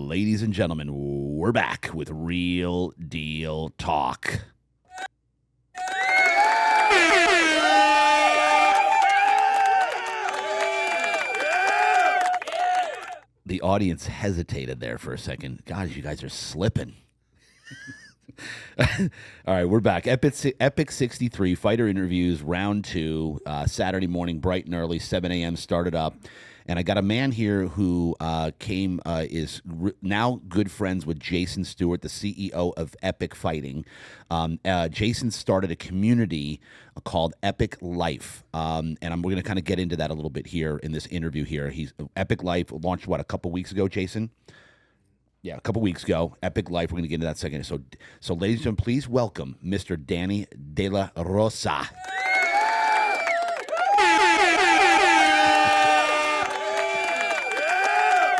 Ladies and gentlemen, we're back with Real Deal Talk. The audience hesitated there for a second. Guys, you guys are slipping. All right, we're back. Epic 63, Fighter Interviews, Round 2, Saturday morning, bright and early, 7 a.m. started up. And I got a man here who is now good friends with Jason Stewart, the CEO of Epic Fighting. Jason started a community called Epic Life, and we're going to kind of get into that a little bit here in this interview here. Epic Life launched, a couple weeks ago, Jason? Yeah, a couple weeks ago. Epic Life, we're going to get into that second. So ladies and gentlemen, please welcome Mr. Danny De La Rosa.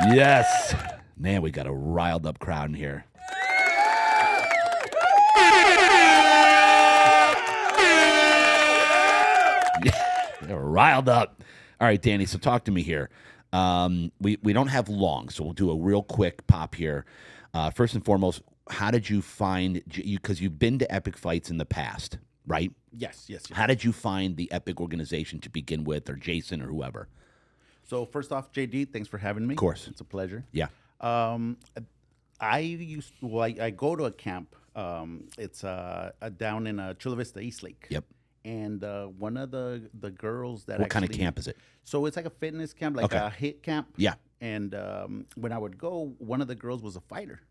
Yes. Man, we got a riled up crowd in here. Yeah, they're riled up. All right, Danny, so talk to me here. We don't have long, so we'll do a real quick pop here. First and foremost, how did you find, because you've been to Epic Fights in the past, right? Yes. How did you find the Epic organization to begin with, or Jason, or whoever? So first off, JD, thanks for having me. Of course. It's a pleasure. Yeah. I go to a camp. It's down in Chula Vista, Eastlake. Yep. And one of the girls that What kind of camp is it? So it's like a fitness camp, like a HIIT camp. Yeah. And when I would go, one of the girls was a fighter,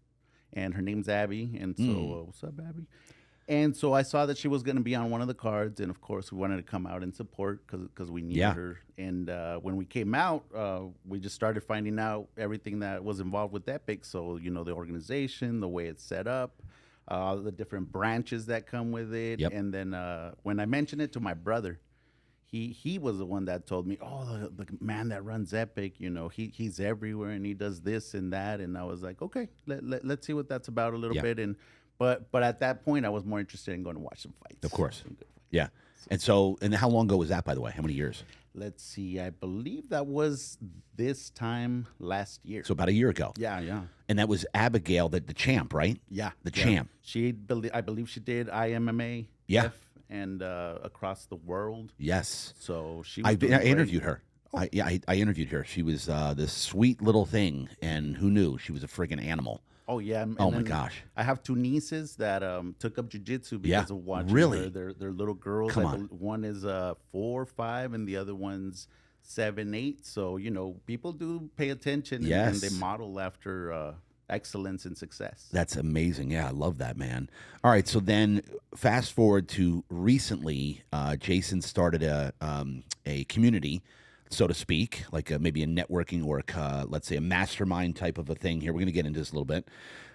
and her name's Abby. And so, what's up, Abby? And so I saw that she was going to be on one of the cards, and of course we wanted to come out and support because we needed her. And when we came out, we just started finding out everything that was involved with Epic. So the organization, the way it's set up, the different branches that come with it. Yep. And then when I mentioned it to my brother, he was the one that told me, oh, the man that runs Epic, he's everywhere and he does this and that. And I was like, okay, let's see what that's about a little bit. And But at that point, I was more interested in going to watch some fights. Of course. Yeah. And how long ago was that, by the way? How many years? Let's see. I believe that was this time last year. So about a year ago. Yeah. And that was Abigail, the champ, right? Yeah. The champ. I believe she did IMMA. Yeah. And across the world. Yes. So she I was interviewed her. I interviewed her. She was this sweet little thing, and who knew? She was a friggin' animal. Oh, yeah. And oh, my gosh. I have two nieces that took up jiu-jitsu because of watching really? They're little girls. Come on. One is 4 or 5, and the other one's 7, 8. So, people do pay attention and they model after excellence and success. That's amazing. Yeah, I love that, man. All right, so then fast forward to recently, Jason started a community, so to speak, like maybe a networking or let's say a mastermind type of a thing here. We're going to get into this a little bit,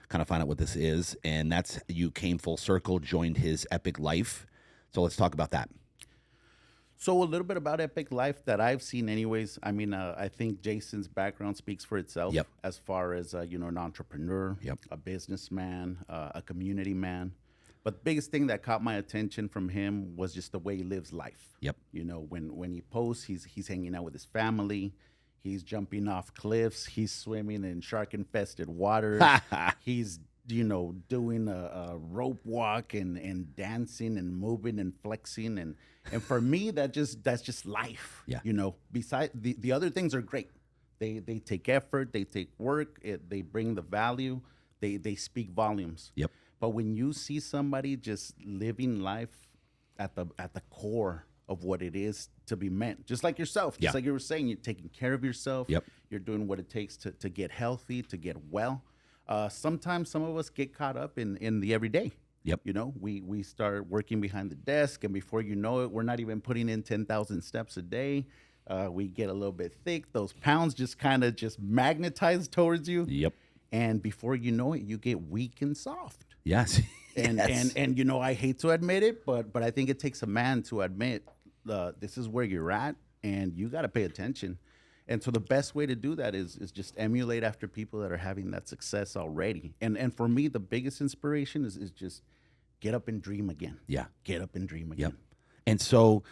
kind of find out what this is. And that's, you came full circle, joined his Epic Life. So let's talk about that. So a little bit about Epic Life that I've seen anyways. I mean, I think Jason's background speaks for itself. Yep. As far as, an entrepreneur, yep. a businessman, a community man. But the biggest thing that caught my attention from him was just the way he lives life. Yep. When he posts, he's hanging out with his family. He's jumping off cliffs. He's swimming in shark-infested waters. He's, doing a rope walk and dancing and moving and flexing. And for me, that's just life. Yeah. Besides, the other things are great. They take effort. They take work. They bring the value. They speak volumes. Yep. But when you see somebody just living life at the core of what it is to be meant, just like yourself, just like you were saying, you're taking care of yourself. Yep. You're doing what it takes to get healthy, to get well. Sometimes some of us get caught up in the everyday. Yep. We start working behind the desk, and before you know it, we're not even putting in 10,000 steps a day. We get a little bit thick. Those pounds just kind of magnetize towards you. Yep. And before you know it, you get weak and soft. Yes. And I hate to admit it, but I think it takes a man to admit this is where you're at, and you got to pay attention. And so the best way to do that is just emulate after people that are having that success already. And for me, the biggest inspiration is just get up and dream again. Yeah. Get up and dream again. Yep. And so,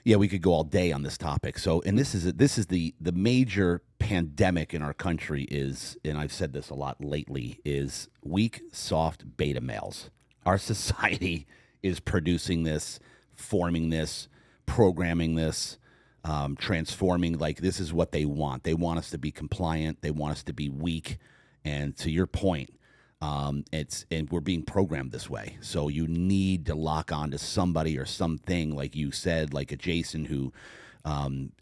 yeah, we could go all day on this topic. So, and this is the major pandemic in our country is, and I've said this a lot lately, is weak, soft beta males. Our society is producing this, forming this, programming this, transforming. Like, this is what they want. They want us to be compliant. They want us to be weak. And to your point, and we're being programmed this way. So you need to lock on to somebody or something, like you said, like a Jason who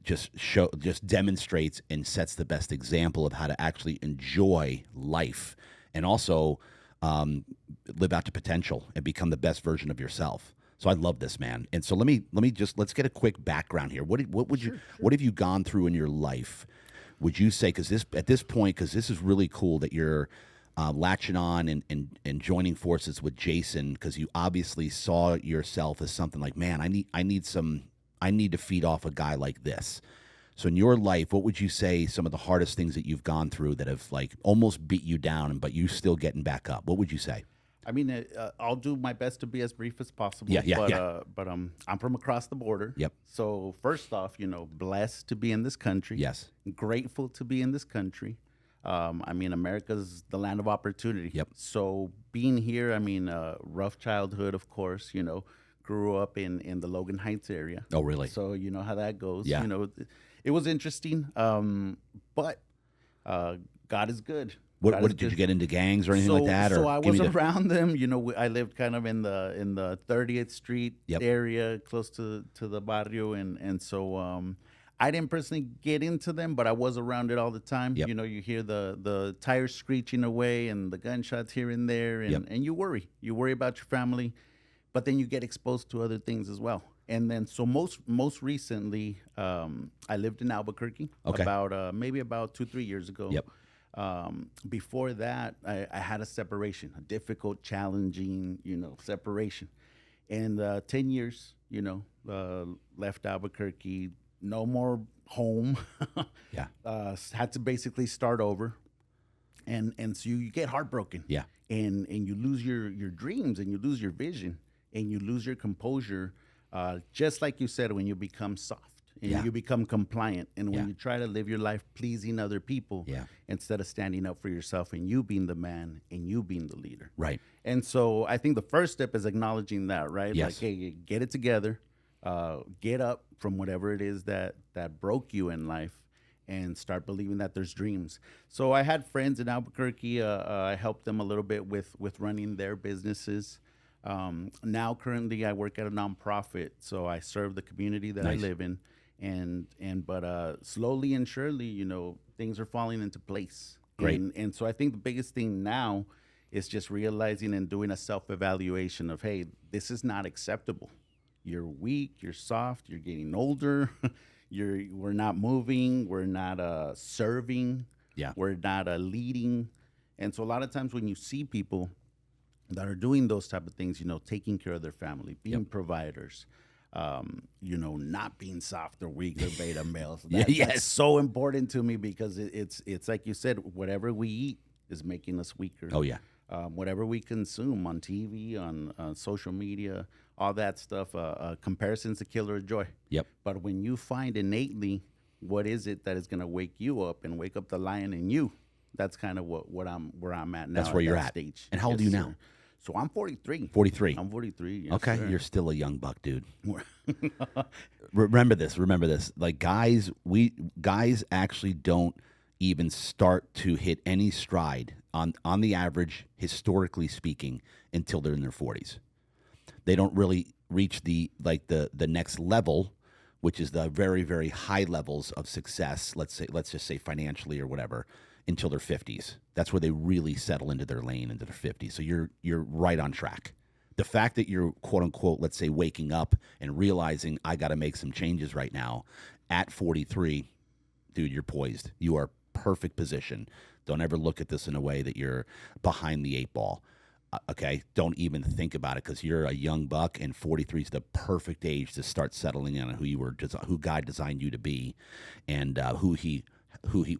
just demonstrates and sets the best example of how to actually enjoy life and also live out to potential and become the best version of yourself. So I love this, man. And so let's get a quick background here. What have you gone through in your life? Would you say, because this is really cool that you're latching on and joining forces with Jason, because you obviously saw yourself as something like, man, I need to feed off a guy like this. So in your life, what would you say some of the hardest things that you've gone through that have like almost beat you down, but you still getting back up? What would you say? I mean, I'll do my best to be as brief as possible. But I'm from across the border. Yep. So first off, blessed to be in this country. Yes. Grateful to be in this country. I mean, America's the land of opportunity. Yep. So being here, I mean, rough childhood, of course. Grew up in the Logan Heights area. Oh, really? So you know how that goes. Yeah. It was interesting. But God is good. What did you get into gangs or anything like that? So or I was around them. I lived kind of in the 30th Street area, close to the barrio, and so I didn't personally get into them, but I was around it all the time. Yep. You hear the tires screeching away and the gunshots here and there, and you worry about your family, but then you get exposed to other things as well. And then so most recently, I lived in Albuquerque maybe about 2-3 years ago. Yep. Before that, I had a separation, a difficult, challenging, separation. And 10 years, left Albuquerque, no more home. Yeah. Had to basically start over. And so you get heartbroken. Yeah. And you lose your dreams, and you lose your vision, and you lose your composure. Just like you said, when you become soft. And you become compliant. And when you try to live your life pleasing other people instead of standing up for yourself and you being the man and you being the leader. Right. And so I think the first step is acknowledging that, right? Yes. Like, hey, get it together, get up from whatever it is that broke you in life, and start believing that there's dreams. So I had friends in Albuquerque. I helped them a little bit with running their businesses. Now currently I work at a nonprofit, so I serve the community that I live in. But slowly and surely, things are falling into place. Great. And so I think the biggest thing now is just realizing and doing a self-evaluation of, hey, this is not acceptable. You're weak, you're soft, you're getting older, we're not moving, we're not serving, we're not leading. And so a lot of times when you see people that are doing those type of things, taking care of their family, being providers, not being soft or weak or beta males. That's so important to me, because it's like you said, whatever we eat is making us weaker. Oh, yeah. Whatever we consume on TV, on social media, all that stuff, comparison's a killer of joy. Yep. But when you find innately what is it that is going to wake you up and wake up the lion in you, that's kind of where I'm at now. That's where you're at. Stage. And how old are you now? So I'm 43. 43. I'm 43. Yes, okay, sir. You're still a young buck, dude. Remember this. Like, guys actually don't even start to hit any stride on the average, historically speaking, until they're in their 40s. They don't really reach the next level, which is the very, very high levels of success. Let's just say financially or whatever, until their 50s. That's where they really settle into their lane, into their 50s. So you're right on track. The fact that you're, quote unquote, let's say, waking up and realizing I got to make some changes right now at 43, dude, you're poised. You are perfect position. Don't ever look at this in a way that you're behind the 8 ball. Okay, don't even think about it, because you're a young buck, and 43 is the perfect age to start settling in on who God designed you to be, and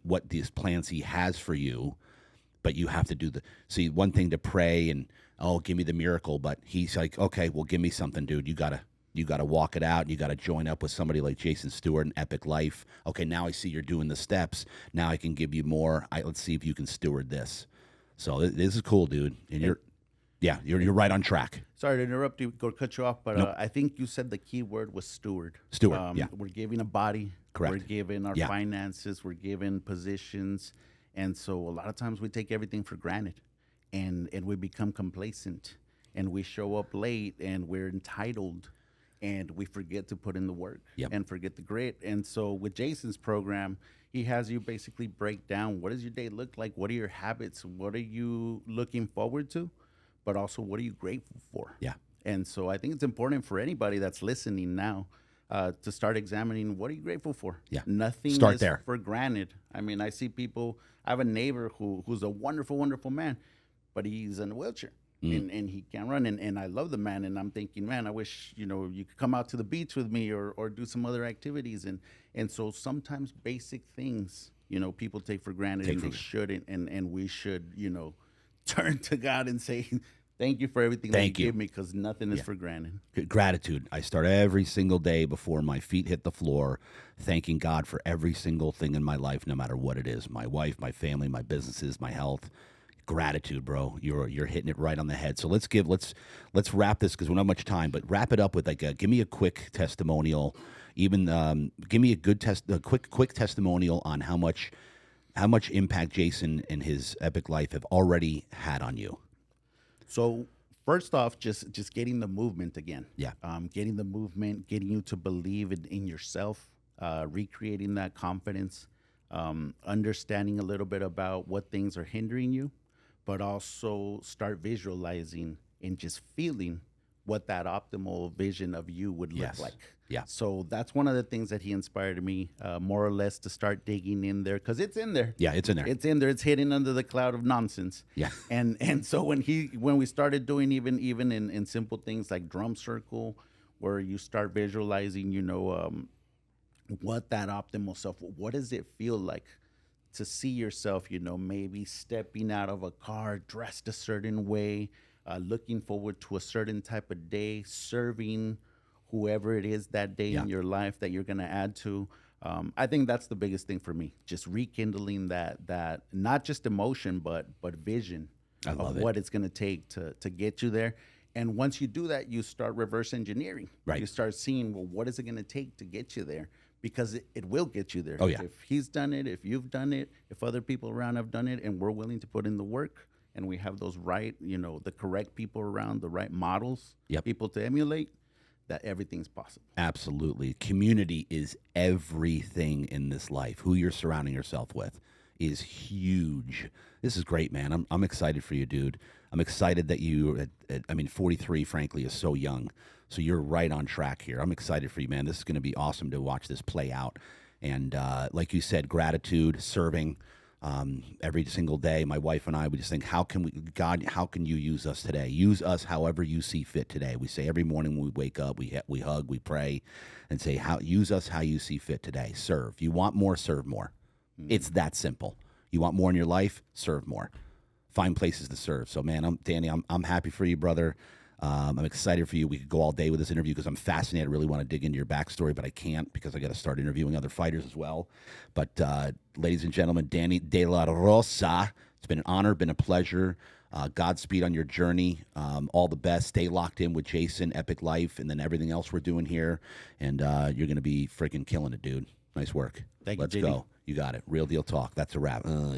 what these plans He has for you. But you have to do one thing to pray and, oh, give me the miracle, but He's like, okay, well, give me something, dude. You gotta You got to walk it out. You got to join up with somebody like Jason Stewart in Epic Life. Okay, now I see you're doing the steps. Now I can give you more. Let's see if you can steward this. So this is cool, dude. And you're right on track. Sorry to interrupt you, go cut you off, but Nope. I think you said the key word was steward. Steward, yeah. We're giving a body. Correct. We're giving our Yeah. finances. We're giving positions. And so a lot of times we take everything for granted and we become complacent and we show up late and we're entitled and we forget to put in the work Yep. and forget the grit. And so with Jason's program, he has you basically break down what does your day look like? What are your habits? What are you looking forward to? But also, what are you grateful for? Yeah. And so I think it's important for anybody that's listening now to start examining what are you grateful for? Yeah. Nothing Start is there. for granted. I mean, I see people, I have a neighbor who's a wonderful, wonderful man, but he's in a wheelchair. And he can't run. And I love the man. And I'm thinking, man, I wish, you could come out to the beach with me or do some other activities. And so sometimes basic things, people take for granted and they shouldn't. And we should, turn to God and say, thank you for everything that you give me, because nothing is for granted. Gratitude. I start every single day before my feet hit the floor, thanking God for every single thing in my life, no matter what it is. My wife, my family, my businesses, my health. Gratitude, bro. You're hitting it right on the head. So let's wrap this, because we don't have much time, but wrap it up with give me a quick testimonial. Even give me a quick testimonial on how much impact Jason and his Epic Life have already had on you. So first off, just getting the movement again. Yeah. Getting the movement, getting you to believe in yourself, recreating that confidence, understanding a little bit about what things are hindering you, but also start visualizing and just feeling what that optimal vision of you would look like. Yeah. So that's one of the things that he inspired me, more or less, to start digging in there, because it's in there. Yeah, it's in there. It's in there. It's hidden under the cloud of nonsense. Yeah. And so when we started doing even in simple things like drum circle, where you start visualizing, what that optimal self, what does it feel like to see yourself, maybe stepping out of a car, dressed a certain way, looking forward to a certain type of day, serving whoever it is that day in your life that you're going to add to. I think that's the biggest thing for me, just rekindling that not just emotion, but vision of what it's going to take to get you there. And once you do that, you start reverse engineering. Right. You start seeing, well, what is it going to take to get you there? Because it will get you there. Oh, yeah. If he's done it, if you've done it, if other people around have done it, and we're willing to put in the work, and we have those right, the correct people around, the right models, people to emulate, that everything's possible. Absolutely. Community is everything in this life. Who you're surrounding yourself with is huge. This is great, man. I'm excited for you, dude. I'm excited that 43, frankly, is so young. So you're right on track here. I'm excited for you, man. This is going to be awesome to watch this play out. And like you said, gratitude, serving every single day. My wife and I, we just think, how can you use us today? Use us however you see fit today. We say every morning when we wake up, we hug, we pray, and say, use us how you see fit today. Serve. You want more, serve more. It's that simple. You want more in your life, serve more. Find places to serve. So, man, Danny, I'm happy for you, brother. I'm excited for you. We could go all day with this interview because I'm fascinated. I really want to dig into your backstory, but I can't because I got to start interviewing other fighters as well. But ladies and gentlemen, Danny De La Rosa, it's been an honor, been a pleasure. Godspeed on your journey. All the best. Stay locked in with Jason, Epic Life, and then everything else we're doing here. And you're going to be freaking killing it, dude. Nice work. Thank you, Let's Jamie. go. You got it. Real deal talk. That's a wrap. Yeah.